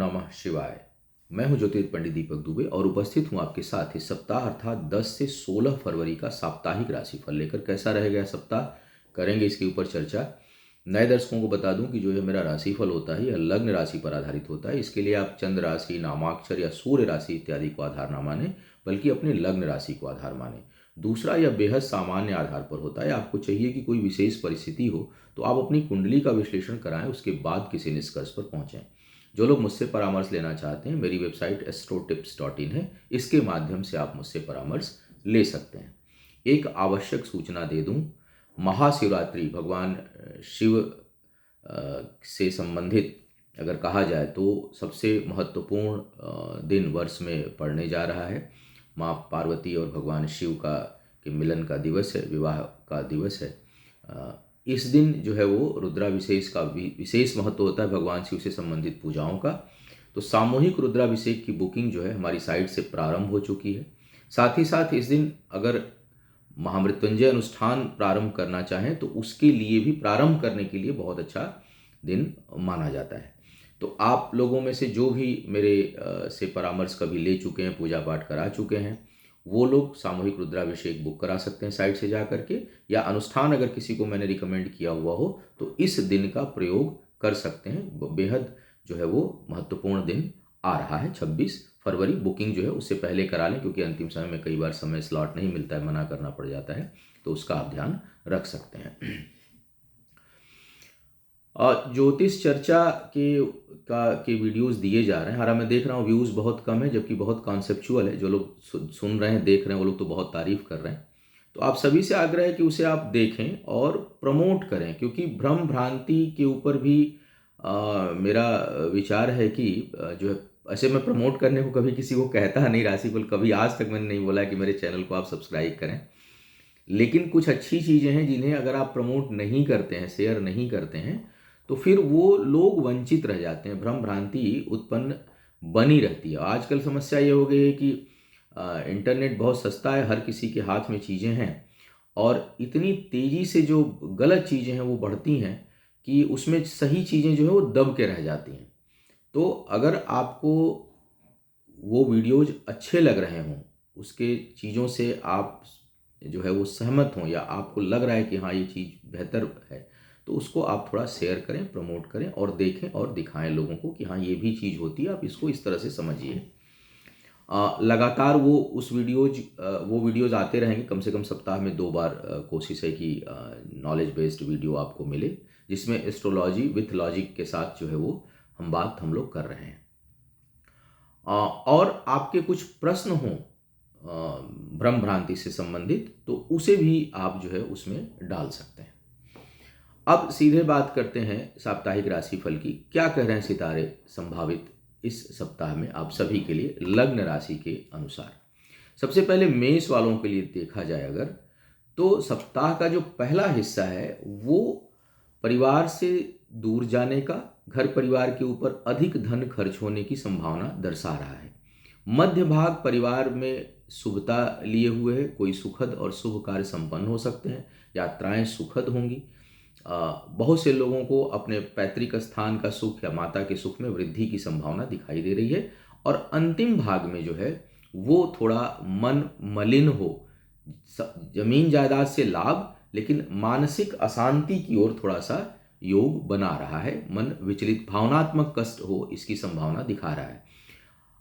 नमः शिवाय। मैं हूं ज्योतिष पंडित दीपक दुबे और उपस्थित हूं आपके साथ इस सप्ताह अर्थात 10 से 16 फरवरी का साप्ताहिक राशिफल लेकर। कैसा रहेगा यह सप्ताह, करेंगे इसके ऊपर चर्चा। नए दर्शकों को बता दूं कि जो यह मेरा राशिफल होता है यह लग्न राशि पर आधारित होता है। इसके लिए आप चंद्र राशि, नामाक्षर या सूर्य राशि इत्यादि को आधार ना माने, बल्कि अपने लग्न राशि को आधार माने। दूसरा, यह बेहद सामान्य आधार पर होता है। आपको चाहिए कि कोई विशेष परिस्थिति हो तो आप अपनी कुंडली का विश्लेषण कराएं, उसके बाद किसी निष्कर्ष पर पहुंचें। जो लोग मुझसे परामर्श लेना चाहते हैं, मेरी वेबसाइट astrotips.in है, इसके माध्यम से आप मुझसे परामर्श ले सकते हैं। एक आवश्यक सूचना दे दूं, महाशिवरात्रि भगवान शिव से संबंधित अगर कहा जाए तो सबसे महत्वपूर्ण दिन वर्ष में पड़ने जा रहा है। माँ पार्वती और भगवान शिव का के मिलन का दिवस है, विवाह का दिवस है। इस दिन जो है वो रुद्राभिषेक का विशेष महत्व होता है भगवान शिव से संबंधित पूजाओं का। तो सामूहिक रुद्राभिषेक की बुकिंग जो है हमारी साइट से प्रारंभ हो चुकी है। साथ ही साथ इस दिन अगर महामृत्युंजय अनुष्ठान प्रारंभ करना चाहें तो उसके लिए भी, प्रारंभ करने के लिए बहुत अच्छा दिन माना जाता है। तो आप लोगों में से जो भी मेरे से परामर्श कभी ले चुके हैं, पूजा पाठ करा चुके हैं, वो लोग सामूहिक रुद्राभिषेक बुक करा सकते हैं साइट से जा करके, या अनुष्ठान अगर किसी को मैंने रिकमेंड किया हुआ हो तो इस दिन का प्रयोग कर सकते हैं। बेहद जो है वो महत्वपूर्ण दिन आ रहा है 26 फरवरी। बुकिंग जो है उससे पहले करा लें, क्योंकि अंतिम समय में कई बार समय स्लॉट नहीं मिलता है, मना करना पड़ जाता है, तो उसका आप ध्यान रख सकते हैं। ज्योतिष चर्चा के वीडियोस दिए जा रहे हैं। हालांकि मैं देख रहा हूँ व्यूज़ बहुत कम है, जबकि बहुत कॉन्सेप्चुअल है। जो लोग सुन रहे हैं, देख रहे हैं, वो लोग तो बहुत तारीफ कर रहे हैं। तो आप सभी से आग्रह है कि उसे आप देखें और प्रमोट करें, क्योंकि भ्रम भ्रांति के ऊपर भी मेरा विचार है कि जो है, ऐसे मैं प्रमोट करने को कभी किसी को कहता नहीं राशिफल, कभी आज तक मैंने नहीं बोला कि मेरे चैनल को आप सब्सक्राइब करें। लेकिन कुछ अच्छी चीज़ें हैं जिन्हें अगर आप प्रमोट नहीं करते हैं, शेयर नहीं करते हैं, तो फिर वो लोग वंचित रह जाते हैं, भ्रम भ्रांति उत्पन्न बनी रहती है। आजकल समस्या ये हो गई है कि इंटरनेट बहुत सस्ता है, हर किसी के हाथ में चीज़ें हैं, और इतनी तेज़ी से जो गलत चीज़ें हैं वो बढ़ती हैं कि उसमें सही चीज़ें जो है वो दब के रह जाती हैं। तो अगर आपको वो वीडियोज़ अच्छे लग रहे हों, उसके चीज़ों से आप जो है वो सहमत हों, या आपको लग रहा है कि हाँ ये चीज़ बेहतर है, तो उसको आप थोड़ा शेयर करें, प्रमोट करें और देखें और दिखाएं लोगों को कि हाँ ये भी चीज़ होती है, आप इसको इस तरह से समझिए। लगातार वो वीडियोज़ आते रहेंगे, कम से कम सप्ताह में 2 बार कोशिश है कि नॉलेज बेस्ड वीडियो आपको मिले, जिसमें एस्ट्रोलॉजी विथ लॉजिक के साथ जो है वो हम लोग कर रहे हैं। और आपके कुछ प्रश्न हों भ्रम भ्रांति से संबंधित, तो उसे भी आप जो है उसमें डाल सकते हैं। अब सीधे बात करते हैं साप्ताहिक राशिफल की। क्या कह रहे हैं सितारे संभावित इस सप्ताह में आप सभी के लिए लग्न राशि के अनुसार। सबसे पहले मेष वालों के लिए देखा जाए अगर, तो सप्ताह का जो पहला हिस्सा है वो परिवार से दूर जाने का, घर परिवार के ऊपर अधिक धन खर्च होने की संभावना दर्शा रहा है। मध्य भाग परिवार में शुभता लिए हुए है, कोई सुखद और शुभ कार्य संपन्न हो सकते हैं, यात्राएं सुखद होंगी। बहुत से लोगों को अपने पैतृक स्थान का सुख या माता के सुख में वृद्धि की संभावना दिखाई दे रही है। और अंतिम भाग में जो है वो थोड़ा मन मलिन हो, जमीन जायदाद से लाभ, लेकिन मानसिक अशांति की ओर थोड़ा सा योग बना रहा है। मन विचलित, भावनात्मक कष्ट हो, इसकी संभावना दिखा रहा है।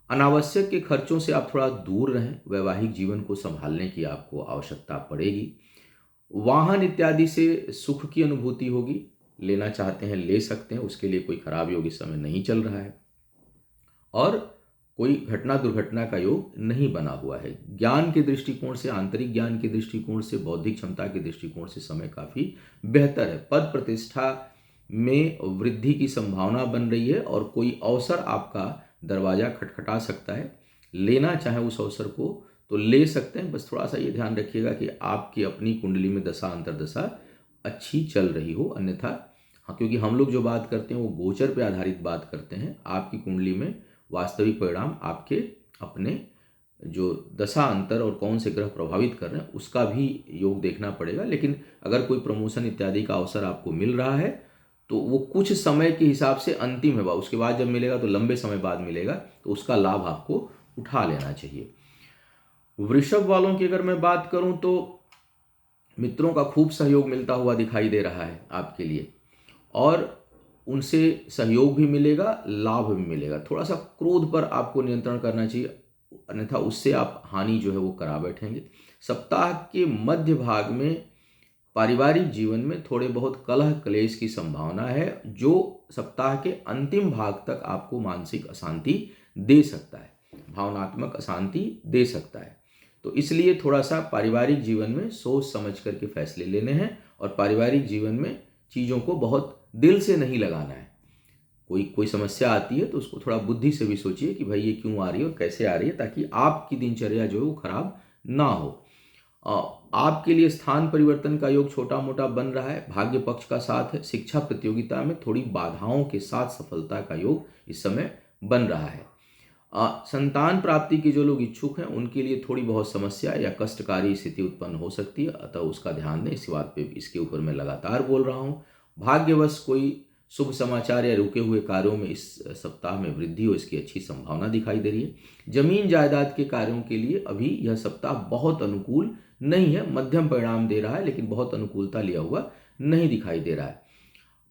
अनावश्यक के खर्चों से आप थोड़ा दूर रहें। वैवाहिक जीवन को संभालने की आपको आवश्यकता पड़ेगी। वाहन इत्यादि से सुख की अनुभूति होगी, लेना चाहते हैं ले सकते हैं, उसके लिए कोई खराब योग इस समय नहीं चल रहा है, और कोई घटना दुर्घटना का योग नहीं बना हुआ है। ज्ञान के दृष्टिकोण से, आंतरिक ज्ञान के दृष्टिकोण से, बौद्धिक क्षमता के दृष्टिकोण से समय काफ़ी बेहतर है। पद प्रतिष्ठा में वृद्धि की संभावना बन रही है, और कोई अवसर आपका दरवाजा खटखटा सकता है। लेना चाहे उस अवसर को तो ले सकते हैं, बस थोड़ा सा ये ध्यान रखिएगा कि आपकी अपनी कुंडली में दशा अंतर्दशा अच्छी चल रही हो, अन्यथा हाँ, क्योंकि हम लोग जो बात करते हैं वो गोचर पे आधारित बात करते हैं। आपकी कुंडली में वास्तविक परिणाम आपके अपने जो दशा अंतर और कौन से ग्रह प्रभावित कर रहे हैं उसका भी योग देखना पड़ेगा। लेकिन अगर कोई प्रमोशन इत्यादि का अवसर आपको मिल रहा है तो वो कुछ समय के हिसाब से अंतिम है, उसके बाद जब मिलेगा तो लंबे समय बाद मिलेगा, तो उसका लाभ आपको उठा लेना चाहिए। वृषभ वालों की अगर मैं बात करूं तो मित्रों का खूब सहयोग मिलता हुआ दिखाई दे रहा है आपके लिए, और उनसे सहयोग भी मिलेगा, लाभ भी मिलेगा। थोड़ा सा क्रोध पर आपको नियंत्रण करना चाहिए, अन्यथा उससे आप हानि जो है वो करा बैठेंगे। सप्ताह के मध्य भाग में पारिवारिक जीवन में थोड़े बहुत कलह क्लेश की संभावना है, जो सप्ताह के अंतिम भाग तक आपको मानसिक अशांति दे सकता है, भावनात्मक अशांति दे सकता है। तो इसलिए थोड़ा सा पारिवारिक जीवन में सोच समझ करके फैसले लेने हैं, और पारिवारिक जीवन में चीज़ों को बहुत दिल से नहीं लगाना है। कोई समस्या आती है तो उसको थोड़ा बुद्धि से भी सोचिए कि भाई ये क्यों आ रही है और कैसे आ रही है, ताकि आपकी दिनचर्या जो है वो खराब ना हो। आपके लिए स्थान परिवर्तन का योग छोटा मोटा बन रहा है, भाग्य पक्ष का साथ है। शिक्षा प्रतियोगिता में थोड़ी बाधाओं के साथ सफलता का योग इस समय बन रहा है। संतान प्राप्ति के जो लोग इच्छुक हैं उनके लिए थोड़ी बहुत समस्या या कष्टकारी स्थिति उत्पन्न हो सकती है, अतः उसका ध्यान दें। इसी बात पे इसके ऊपर मैं लगातार बोल रहा हूँ। भाग्यवश कोई शुभ समाचार या रुके हुए कार्यों में इस सप्ताह में वृद्धि हो, इसकी अच्छी संभावना दिखाई दे रही है। जमीन जायदाद के कार्यों के लिए अभी यह सप्ताह बहुत अनुकूल नहीं है, मध्यम परिणाम दे रहा है, लेकिन बहुत अनुकूलता लिया हुआ नहीं दिखाई दे रहा है।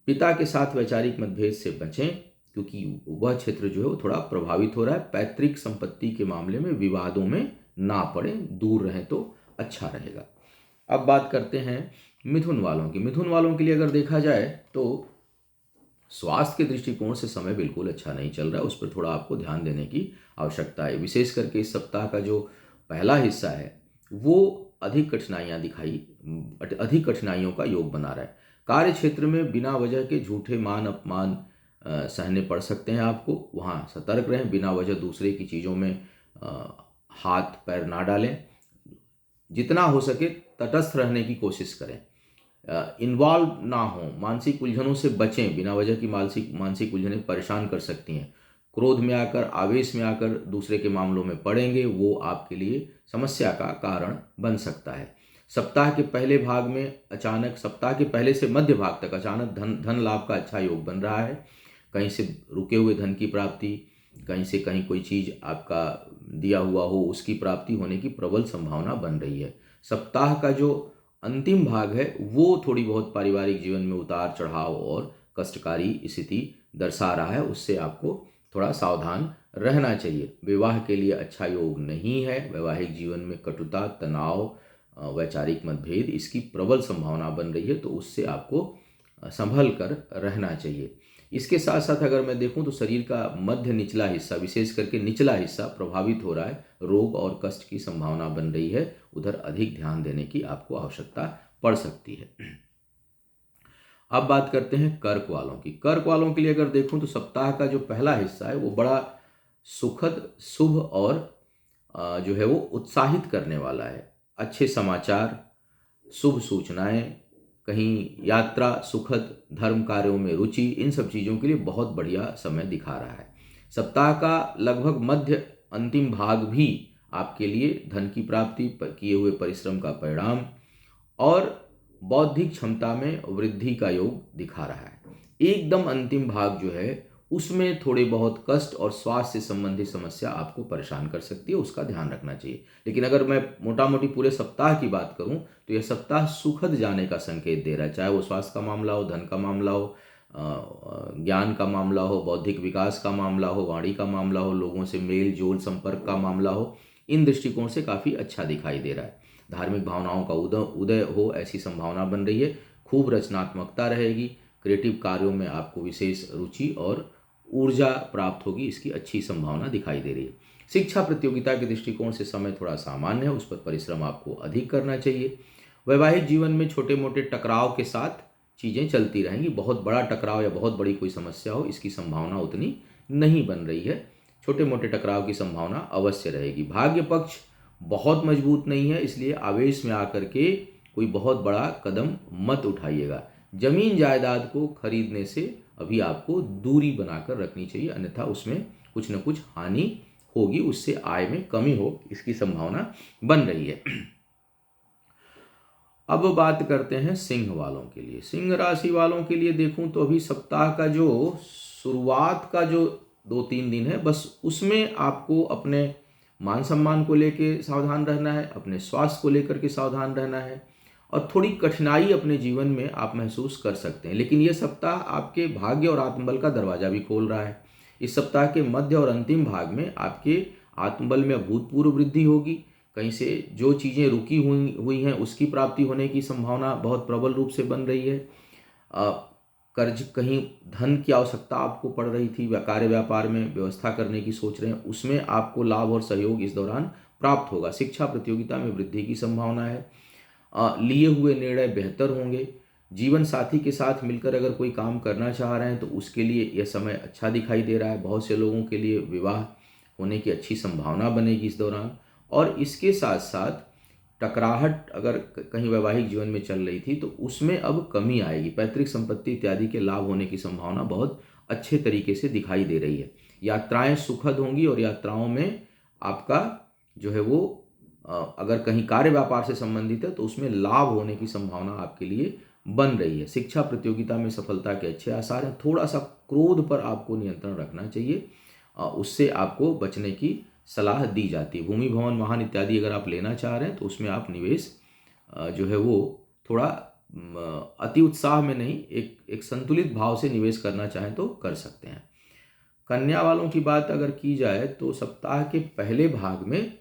पिता के साथ वैचारिक मतभेद से बचें, क्योंकि वह क्षेत्र जो है वो थोड़ा प्रभावित हो रहा है। पैतृक संपत्ति के मामले में विवादों में ना पड़ें, दूर रहें तो अच्छा रहेगा। अब बात करते हैं मिथुन वालों की। मिथुन वालों के लिए अगर देखा जाए तो स्वास्थ्य के दृष्टिकोण से समय बिल्कुल अच्छा नहीं चल रहा है, उस पर थोड़ा आपको ध्यान देने की आवश्यकता है। विशेष करके इस सप्ताह का जो पहला हिस्सा है वो अधिक कठिनाइयों का योग बना रहा है। कार्य क्षेत्र में बिना वजह के झूठे मान अपमान सहने पड़ सकते हैं आपको, वहाँ सतर्क रहें। बिना वजह दूसरे की चीज़ों में हाथ पैर ना डालें। जितना हो सके तटस्थ रहने की कोशिश करें, इन्वॉल्व ना हो। मानसिक उलझनों से बचें, बिना वजह की मानसिक उलझनें परेशान कर सकती हैं। क्रोध में आकर, आवेश में आकर दूसरे के मामलों में पड़ेंगे, वो आपके लिए समस्या का कारण बन सकता है। सप्ताह के पहले भाग में अचानक, सप्ताह के पहले से मध्य भाग तक अचानक धन लाभ का अच्छा योग बन रहा है। कहीं से रुके हुए धन की प्राप्ति, कहीं से कहीं कोई चीज़ आपका दिया हुआ हो उसकी प्राप्ति होने की प्रबल संभावना बन रही है। सप्ताह का जो अंतिम भाग है वो थोड़ी बहुत पारिवारिक जीवन में उतार चढ़ाव और कष्टकारी स्थिति दर्शा रहा है, उससे आपको थोड़ा सावधान रहना चाहिए। विवाह के लिए अच्छा योग नहीं है। वैवाहिक जीवन में कटुता, तनाव, वैचारिक मतभेद, इसकी प्रबल संभावना बन रही है, तो उससे आपको संभल कर रहना चाहिए। इसके साथ साथ अगर मैं देखूं तो शरीर का मध्य निचला हिस्सा, विशेष करके निचला हिस्सा प्रभावित हो रहा है। रोग और कष्ट की संभावना बन रही है, उधर अधिक ध्यान देने की आपको आवश्यकता पड़ सकती है। अब बात करते हैं कर्क वालों की। कर्क वालों के लिए अगर देखूं तो सप्ताह का जो पहला हिस्सा है वो बड़ा सुखद, शुभ और जो है वो उत्साहित करने वाला है। अच्छे समाचार, शुभ सूचनाएं, कहीं यात्रा, सुखद धर्म कार्यों में रुचि, इन सब चीज़ों के लिए बहुत बढ़िया समय दिखा रहा है। सप्ताह का लगभग मध्य अंतिम भाग भी आपके लिए धन की प्राप्ति, किए हुए परिश्रम का परिणाम और बौद्धिक क्षमता में वृद्धि का योग दिखा रहा है। एकदम अंतिम भाग जो है उसमें थोड़े बहुत कष्ट और स्वास्थ्य से संबंधित समस्या आपको परेशान कर सकती है, उसका ध्यान रखना चाहिए। लेकिन अगर मैं मोटा मोटी पूरे सप्ताह की बात करूं तो यह सप्ताह सुखद जाने का संकेत दे रहा है, चाहे वो स्वास्थ्य का मामला हो, धन का मामला हो, ज्ञान का मामला हो, बौद्धिक विकास का मामला हो, वाणी का मामला हो, लोगों से मेल जोल संपर्क का मामला हो। इन दृष्टिकोण से काफ़ी अच्छा दिखाई दे रहा है। धार्मिक भावनाओं का उदय हो ऐसी संभावना बन रही है। खूब रचनात्मकता रहेगी। क्रिएटिव कार्यों में आपको विशेष रुचि और ऊर्जा प्राप्त होगी, इसकी अच्छी संभावना दिखाई दे रही है। शिक्षा प्रतियोगिता के दृष्टिकोण से समय थोड़ा सामान्य है, उस पर परिश्रम आपको अधिक करना चाहिए। वैवाहिक जीवन में छोटे मोटे टकराव के साथ चीज़ें चलती रहेंगी। बहुत बड़ा टकराव या बहुत बड़ी कोई समस्या हो, इसकी संभावना उतनी नहीं बन रही है। छोटे मोटे टकराव की संभावना अवश्य रहेगी। भाग्य पक्ष बहुत मजबूत नहीं है, इसलिए आवेश में आकर के कोई बहुत बड़ा कदम मत उठाइएगा। जमीन जायदाद को खरीदने से अभी आपको दूरी बनाकर रखनी चाहिए, अन्यथा उसमें कुछ न कुछ हानि होगी, उससे आय में कमी हो, इसकी संभावना बन रही है। अब बात करते हैं सिंह वालों के लिए। सिंह राशि वालों के लिए देखूं तो अभी सप्ताह का जो शुरुआत का जो 2-3 दिन है, बस उसमें आपको अपने मान सम्मान को लेके सावधान रहना है, अपने स्वास्थ्य को लेकर के सावधान रहना है, और थोड़ी कठिनाई अपने जीवन में आप महसूस कर सकते हैं। लेकिन ये सप्ताह आपके भाग्य और आत्मबल का दरवाजा भी खोल रहा है। इस सप्ताह के मध्य और अंतिम भाग में आपके आत्मबल में अभूतपूर्व वृद्धि होगी। कहीं से जो चीज़ें रुकी हुई हुई हैं उसकी प्राप्ति होने की संभावना बहुत प्रबल रूप से बन रही है। कर्ज, कहीं धन की आवश्यकता आपको पड़ रही थी, कार्य व्यापार में व्यवस्था करने की सोच रहे हैं, उसमें आपको लाभ और सहयोग इस दौरान प्राप्त होगा। शिक्षा प्रतियोगिता में वृद्धि की संभावना है। लिए हुए निर्णय बेहतर होंगे। जीवन साथी के साथ मिलकर अगर कोई काम करना चाह रहे हैं तो उसके लिए यह समय अच्छा दिखाई दे रहा है। बहुत से लोगों के लिए विवाह होने की अच्छी संभावना बनेगी इस दौरान। और इसके साथ साथ टकराहट अगर कहीं वैवाहिक जीवन में चल रही थी तो उसमें अब कमी आएगी। पैतृक संपत्ति इत्यादि के लाभ होने की संभावना बहुत अच्छे तरीके से दिखाई दे रही है। यात्राएं सुखद होंगी और यात्राओं में आपका जो है वो अगर कहीं कार्य व्यापार से संबंधित है तो उसमें लाभ होने की संभावना आपके लिए बन रही है। शिक्षा प्रतियोगिता में सफलता के अच्छे आसार हैं। थोड़ा सा क्रोध पर आपको नियंत्रण रखना चाहिए, उससे आपको बचने की सलाह दी जाती है। भूमि, भवन, वाहन इत्यादि अगर आप लेना चाह रहे हैं तो उसमें आप निवेश जो है वो थोड़ा अति उत्साह में नहीं, एक संतुलित भाव से निवेश करना चाहें तो कर सकते हैं। कन्या वालों की बात अगर की जाए तो सप्ताह के पहले भाग में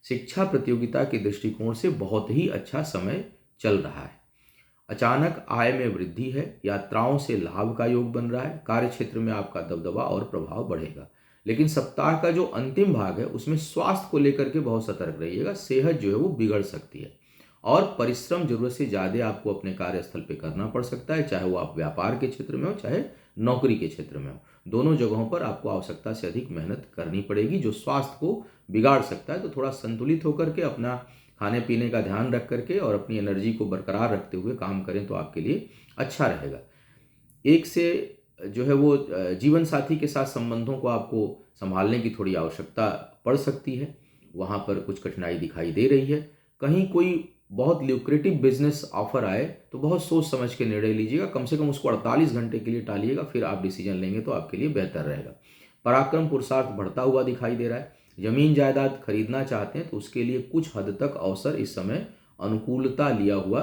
शिक्षा प्रतियोगिता के दृष्टिकोण से बहुत ही अच्छा समय चल रहा है। अचानक आय में वृद्धि है। यात्राओं से लाभ का योग बन रहा है। कार्य क्षेत्र में आपका दबदबा और प्रभाव बढ़ेगा। लेकिन सप्ताह का जो अंतिम भाग है उसमें स्वास्थ्य को लेकर के बहुत सतर्क रहिएगा। सेहत जो है वो बिगड़ सकती है और परिश्रम जरूरत से ज़्यादा आपको अपने कार्यस्थल पे करना पड़ सकता है, चाहे वो आप व्यापार के क्षेत्र में हो चाहे नौकरी के क्षेत्र में हो। दोनों जगहों पर आपको आवश्यकता से अधिक मेहनत करनी पड़ेगी जो स्वास्थ्य को बिगाड़ सकता है। तो थोड़ा संतुलित होकर के अपना खाने पीने का ध्यान रख करके और अपनी एनर्जी को बरकरार रखते हुए काम करें तो आपके लिए अच्छा रहेगा। एक से जो है वो जीवन साथी के साथ संबंधों को आपको संभालने की थोड़ी आवश्यकता पड़ सकती है। वहाँ पर कुछ कठिनाई दिखाई दे रही है। कहीं कोई बहुत ल्यूक्रेटिव बिजनेस ऑफर आए तो बहुत सोच समझ के निर्णय लीजिएगा। कम से कम उसको 48 घंटे के लिए टालिएगा, फिर आप डिसीजन लेंगे तो आपके लिए बेहतर रहेगा। पराक्रम पुरुषार्थ बढ़ता हुआ दिखाई दे रहा है। जमीन जायदाद खरीदना चाहते हैं तो उसके लिए कुछ हद तक अवसर इस समय अनुकूलता लिया हुआ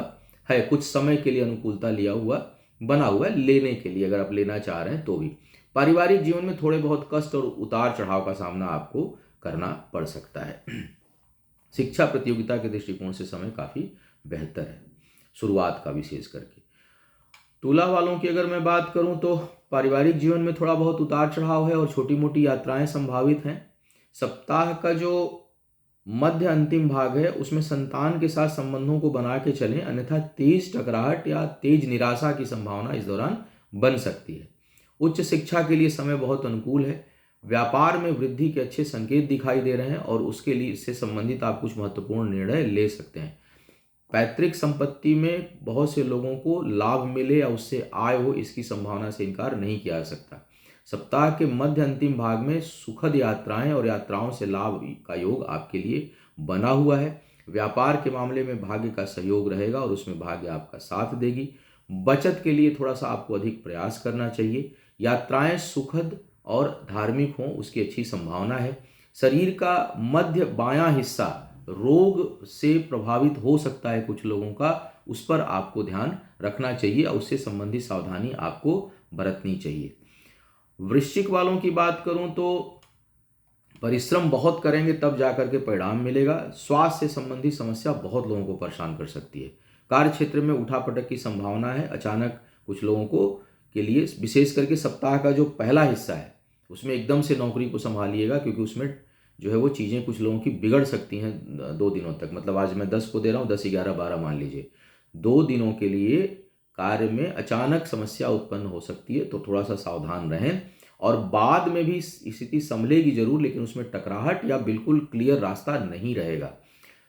है, कुछ समय के लिए अनुकूलता लिया हुआ बना हुआ है लेने के लिए, अगर आप लेना चाह रहे हैं तो भी। पारिवारिक जीवन में थोड़े बहुत कष्ट और उतार चढ़ाव का सामना आपको करना पड़ सकता है। शिक्षा प्रतियोगिता के दृष्टिकोण से समय काफ़ी बेहतर है, शुरुआत का विशेष करके। तुला वालों की अगर मैं बात करूं तो पारिवारिक जीवन में थोड़ा बहुत उतार चढ़ाव है और छोटी मोटी यात्राएं संभावित हैं। सप्ताह का जो मध्य अंतिम भाग है उसमें संतान के साथ संबंधों को बना के चलें, अन्यथा तेज टकराहट या तेज निराशा की संभावना इस दौरान बन सकती है। उच्च शिक्षा के लिए समय बहुत अनुकूल है। व्यापार में वृद्धि के अच्छे संकेत दिखाई दे रहे हैं और उसके लिए इससे संबंधित आप कुछ महत्वपूर्ण निर्णय ले सकते हैं। पैतृक संपत्ति में बहुत से लोगों को लाभ मिले या उससे आय हो, इसकी संभावना से इनकार नहीं किया जा सकता। सप्ताह के मध्य अंतिम भाग में सुखद यात्राएं और यात्राओं से लाभ का योग आपके लिए बना हुआ है। व्यापार के मामले में भाग्य का सहयोग रहेगा और उसमें भाग्य आपका साथ देगी। बचत के लिए थोड़ा सा आपको अधिक प्रयास करना चाहिए। यात्राएं सुखद और धार्मिक हों, उसकी अच्छी संभावना है। शरीर का मध्य बायां हिस्सा रोग से प्रभावित हो सकता है कुछ लोगों का, उस पर आपको ध्यान रखना चाहिए और उससे संबंधित सावधानी आपको बरतनी चाहिए। वृश्चिक वालों की बात करूं तो परिश्रम बहुत करेंगे तब जाकर के परिणाम मिलेगा। स्वास्थ्य से संबंधित समस्या बहुत लोगों को परेशान कर सकती है। कार्य क्षेत्र में उठापटक की संभावना है। अचानक कुछ लोगों को के लिए विशेष करके सप्ताह का जो पहला हिस्सा है उसमें एकदम से नौकरी को संभालिएगा, क्योंकि उसमें जो है वो चीज़ें कुछ लोगों की बिगड़ सकती हैं 2 दिनों तक। मतलब आज मैं 10 को दे रहा हूँ, 10, 11, 12 मान लीजिए। 2 दिनों के लिए कार्य में अचानक समस्या उत्पन्न हो सकती है, तो थोड़ा सा सावधान रहें। और बाद में भी स्थिति संभलेगी जरूर, लेकिन उसमें टकराहट या बिल्कुल क्लियर रास्ता नहीं रहेगा।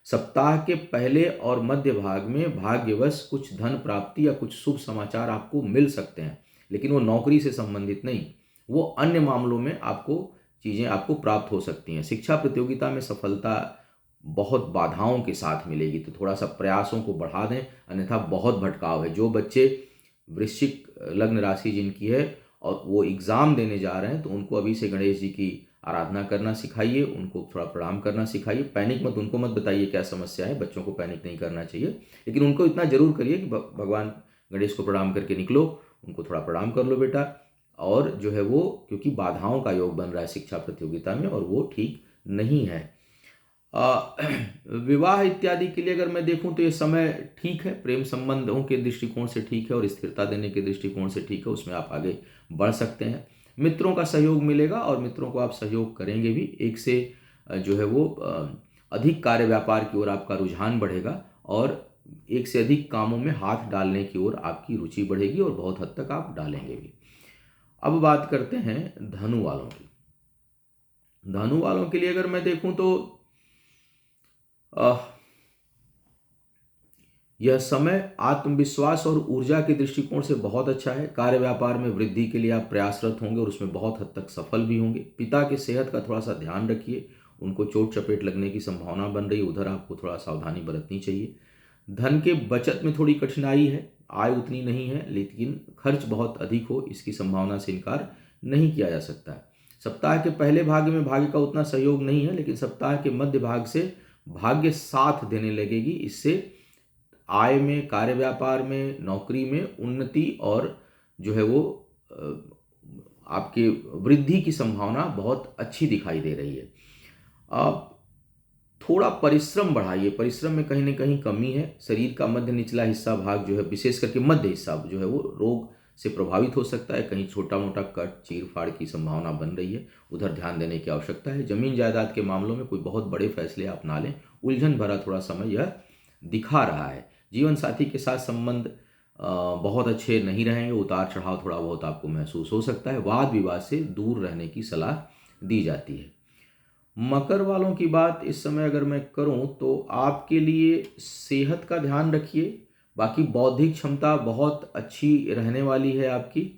सप्ताह के पहले और मध्य भाग में भाग्यवश कुछ धन प्राप्ति या कुछ शुभ समाचार आपको मिल सकते हैं, लेकिन वो नौकरी से संबंधित नहीं, वो अन्य मामलों में आपको चीज़ें आपको प्राप्त हो सकती हैं। शिक्षा प्रतियोगिता में सफलता बहुत बाधाओं के साथ मिलेगी, तो थोड़ा सा प्रयासों को बढ़ा दें, अन्यथा बहुत भटकाव है। जो बच्चे वृश्चिक लग्न राशि जिनकी है और वो एग्ज़ाम देने जा रहे हैं, तो उनको अभी से गणेश जी की आराधना करना सिखाइए, उनको थोड़ा प्रणाम करना सिखाइए। पैनिक मत, उनको मत बताइए क्या समस्या है, बच्चों को पैनिक नहीं करना चाहिए, लेकिन उनको इतना जरूर करिए कि भगवान गणेश को प्रणाम करके निकलो, उनको थोड़ा प्रणाम कर लो बेटा। और जो है वो, क्योंकि बाधाओं का योग बन रहा है शिक्षा प्रतियोगिता में और वो ठीक नहीं है। विवाह इत्यादि के लिए अगर मैं देखूं तो ये समय ठीक है, प्रेम संबंधों के दृष्टिकोण से ठीक है और स्थिरता देने के दृष्टिकोण से ठीक है, उसमें आप आगे बढ़ सकते हैं। मित्रों का सहयोग मिलेगा और मित्रों को आप सहयोग करेंगे भी। एक से जो है वो अधिक कार्य व्यापार की ओर आपका रुझान बढ़ेगा और एक से अधिक कामों में हाथ डालने की ओर आपकी रुचि बढ़ेगी और बहुत हद तक आप डालेंगे भी। अब बात करते हैं धनु वालों की। धनु वालों के लिए अगर मैं देखूं तो यह समय आत्मविश्वास और ऊर्जा के दृष्टिकोण से बहुत अच्छा है। कार्य व्यापार में वृद्धि के लिए आप प्रयासरत होंगे और उसमें बहुत हद तक सफल भी होंगे। पिता के सेहत का थोड़ा सा ध्यान रखिए, उनको चोट चपेट लगने की संभावना बन रही है, उधर आपको थोड़ा सावधानी बरतनी चाहिए। धन के बचत में थोड़ी कठिनाई है, आय उतनी नहीं है, लेकिन खर्च बहुत अधिक हो इसकी संभावना से इनकार नहीं किया जा सकता है। सप्ताह के पहले भाग में भाग्य का उतना सहयोग नहीं है, लेकिन सप्ताह के मध्य भाग से भाग्य साथ देने लगेगी। इससे आय में, कार्य व्यापार में, नौकरी में उन्नति और जो है वो आपके वृद्धि की संभावना बहुत अच्छी दिखाई दे रही है। आप थोड़ा परिश्रम बढ़ाइए, परिश्रम में कहीं ना कहीं कमी है। शरीर का मध्य निचला हिस्सा भाग जो है, विशेष करके मध्य हिस्सा जो है वो रोग से प्रभावित हो सकता है। कहीं छोटा मोटा कट चीर फाड़ की संभावना बन रही है, उधर ध्यान देने की आवश्यकता है। जमीन जायदाद के मामलों में कोई बहुत बड़े फैसले आप ना लें, उलझन भरा थोड़ा समय यह दिखा रहा है। जीवन साथी के साथ संबंध बहुत अच्छे नहीं रहेंगे, उतार चढ़ाव थोड़ा बहुत आपको महसूस हो सकता है। वाद विवाद से दूर रहने की सलाह दी जाती है। मकर वालों की बात इस समय अगर मैं करूं तो आपके लिए सेहत का ध्यान रखिए, बाकी बौद्धिक क्षमता बहुत अच्छी रहने वाली है आपकी।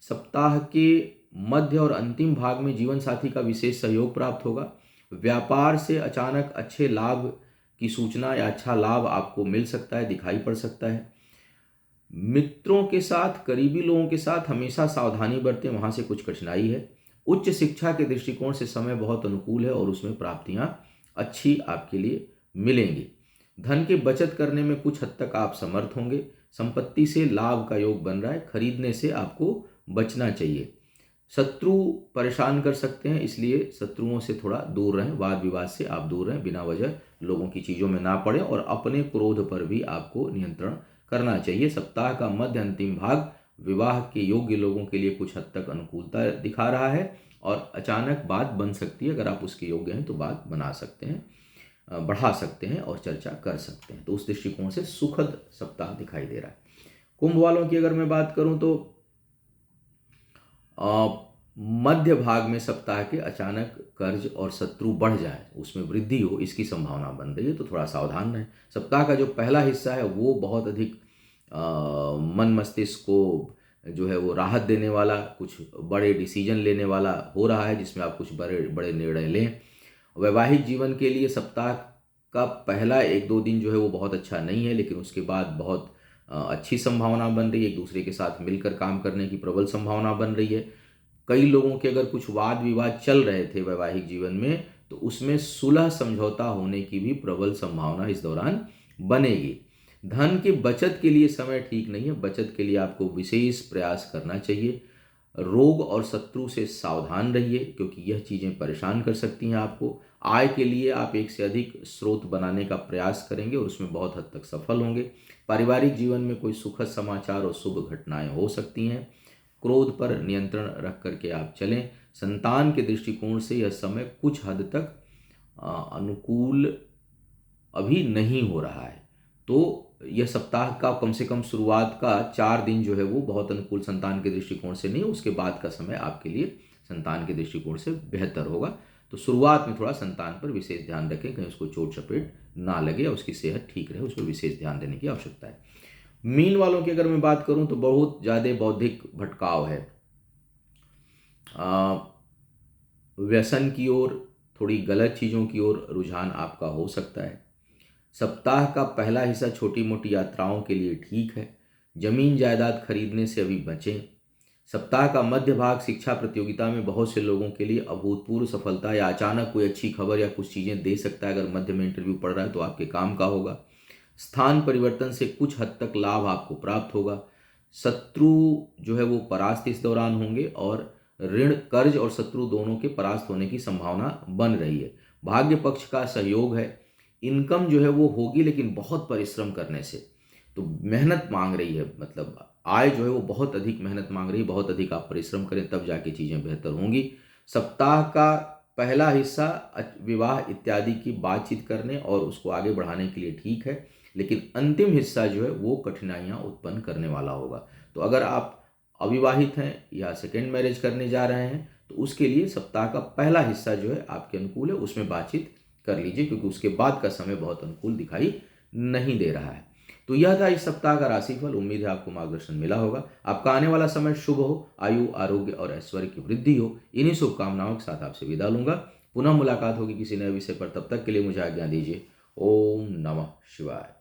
सप्ताह के मध्य और अंतिम भाग में जीवन साथी का विशेष सहयोग प्राप्त होगा। व्यापार से अचानक अच्छे लाभ की सूचना या अच्छा लाभ आपको मिल सकता है, दिखाई पड़ सकता है। मित्रों के साथ, करीबी लोगों के साथ हमेशा सावधानी बरतें, वहां से कुछ कठिनाई है। उच्च शिक्षा के दृष्टिकोण से समय बहुत अनुकूल है और उसमें प्राप्तियां अच्छी आपके लिए मिलेंगी। धन के बचत करने में कुछ हद तक आप समर्थ होंगे। संपत्ति से लाभ का योग बन रहा है, खरीदने से आपको बचना चाहिए। शत्रु परेशान कर सकते हैं, इसलिए शत्रुओं से थोड़ा दूर रहें, वाद विवाद से आप दूर रहें, बिना वजह लोगों की चीज़ों में ना पड़े और अपने क्रोध पर भी आपको नियंत्रण करना चाहिए। सप्ताह का मध्य अंतिम भाग विवाह के योग्य लोगों के लिए कुछ हद तक अनुकूलता दिखा रहा है और अचानक बात बन सकती है। अगर आप उसके योग्य हैं तो बात बना सकते हैं, बढ़ा सकते हैं और चर्चा कर सकते हैं। तो उस दृष्टिकोण से सुखद सप्ताह दिखाई दे रहा है। कुंभ वालों की अगर मैं बात करूं तो मध्य भाग में सप्ताह के अचानक कर्ज और शत्रु बढ़ जाए, उसमें वृद्धि हो, इसकी संभावना बन रही है, तो थोड़ा सावधान रहें। सप्ताह का जो पहला हिस्सा है वो बहुत अधिक मन मस्तिष्क को जो है वो राहत देने वाला, कुछ बड़े डिसीजन लेने वाला हो रहा है, जिसमें आप कुछ बड़े बड़े निर्णय लें। वैवाहिक जीवन के लिए सप्ताह का पहला 1-2 दिन जो है वो बहुत अच्छा नहीं है, लेकिन उसके बाद बहुत अच्छी संभावना बन रही है। एक दूसरे के साथ मिलकर काम करने की प्रबल संभावना बन रही है। कई लोगों के अगर कुछ वाद विवाद चल रहे थे वैवाहिक जीवन में, तो उसमें सुलह समझौता होने की भी प्रबल संभावना इस दौरान बनेगी। धन की बचत के लिए समय ठीक नहीं है, बचत के लिए आपको विशेष प्रयास करना चाहिए। रोग और शत्रु से सावधान रहिए, क्योंकि यह चीज़ें परेशान कर सकती हैं आपको। आय के लिए आप एक से अधिक स्रोत बनाने का प्रयास करेंगे और उसमें बहुत हद तक सफल होंगे। पारिवारिक जीवन में कोई सुखद समाचार और शुभ घटनाएं हो सकती हैं। क्रोध पर नियंत्रण रख करके आप चलें। संतान के दृष्टिकोण से यह समय कुछ हद तक अनुकूल अभी नहीं हो रहा है, तो यह सप्ताह का कम से कम शुरुआत का 4 दिन जो है वो बहुत अनुकूल संतान के दृष्टिकोण से नहीं, उसके बाद का समय आपके लिए संतान के दृष्टिकोण से बेहतर होगा। तो शुरुआत में थोड़ा संतान पर विशेष ध्यान रखें, कहीं उसको चोट चपेट ना लगे और उसकी सेहत ठीक रहे, उस पर विशेष ध्यान देने की आवश्यकता है। मीन वालों की अगर मैं बात करूं तो बहुत ज़्यादा बौद्धिक भटकाव है। व्यसन की ओर थोड़ी गलत चीज़ों की ओर रुझान आपका हो सकता है। सप्ताह का पहला हिस्सा छोटी मोटी यात्राओं के लिए ठीक है। जमीन जायदाद खरीदने से अभी बचें। सप्ताह का मध्य भाग शिक्षा प्रतियोगिता में बहुत से लोगों के लिए अभूतपूर्व सफलता या अचानक कोई अच्छी खबर या कुछ चीज़ें दे सकता है। अगर मध्य में इंटरव्यू पड़ रहा है तो आपके काम का होगा। स्थान परिवर्तन से कुछ हद तक लाभ आपको प्राप्त होगा। शत्रु जो है वो परास्त इस दौरान होंगे और ऋण कर्ज और शत्रु दोनों के परास्त होने की संभावना बन रही है। भाग्य पक्ष का सहयोग है। इनकम जो है वो होगी लेकिन बहुत परिश्रम करने से, तो मेहनत मांग रही है, मतलब आय जो है वो बहुत अधिक मेहनत मांग रही है, बहुत अधिक आप परिश्रम करें तब जाके चीज़ें बेहतर होंगी। सप्ताह का पहला हिस्सा विवाह इत्यादि की बातचीत करने और उसको आगे बढ़ाने के लिए ठीक है, लेकिन अंतिम हिस्सा जो है वो कठिनाइयाँ उत्पन्न करने वाला होगा। तो अगर आप अविवाहित हैं या सेकेंड मैरिज करने जा रहे हैं तो उसके लिए सप्ताह का पहला हिस्सा जो है आपके अनुकूल है, उसमें बातचीत कर लीजिए, क्योंकि उसके बाद का समय बहुत अनुकूल दिखाई नहीं दे रहा है। तो यह था इस सप्ताह का राशिफल। उम्मीद है आपको मार्गदर्शन मिला होगा। आपका आने वाला समय शुभ हो, आयु आरोग्य और ऐश्वर्य की वृद्धि हो। इन्हीं शुभकामनाओं के साथ आपसे विदा लूंगा। पुनः मुलाकात होगी किसी नए विषय पर। तब तक के लिए मुझे आज्ञा दीजिए। ओम नमः शिवाय।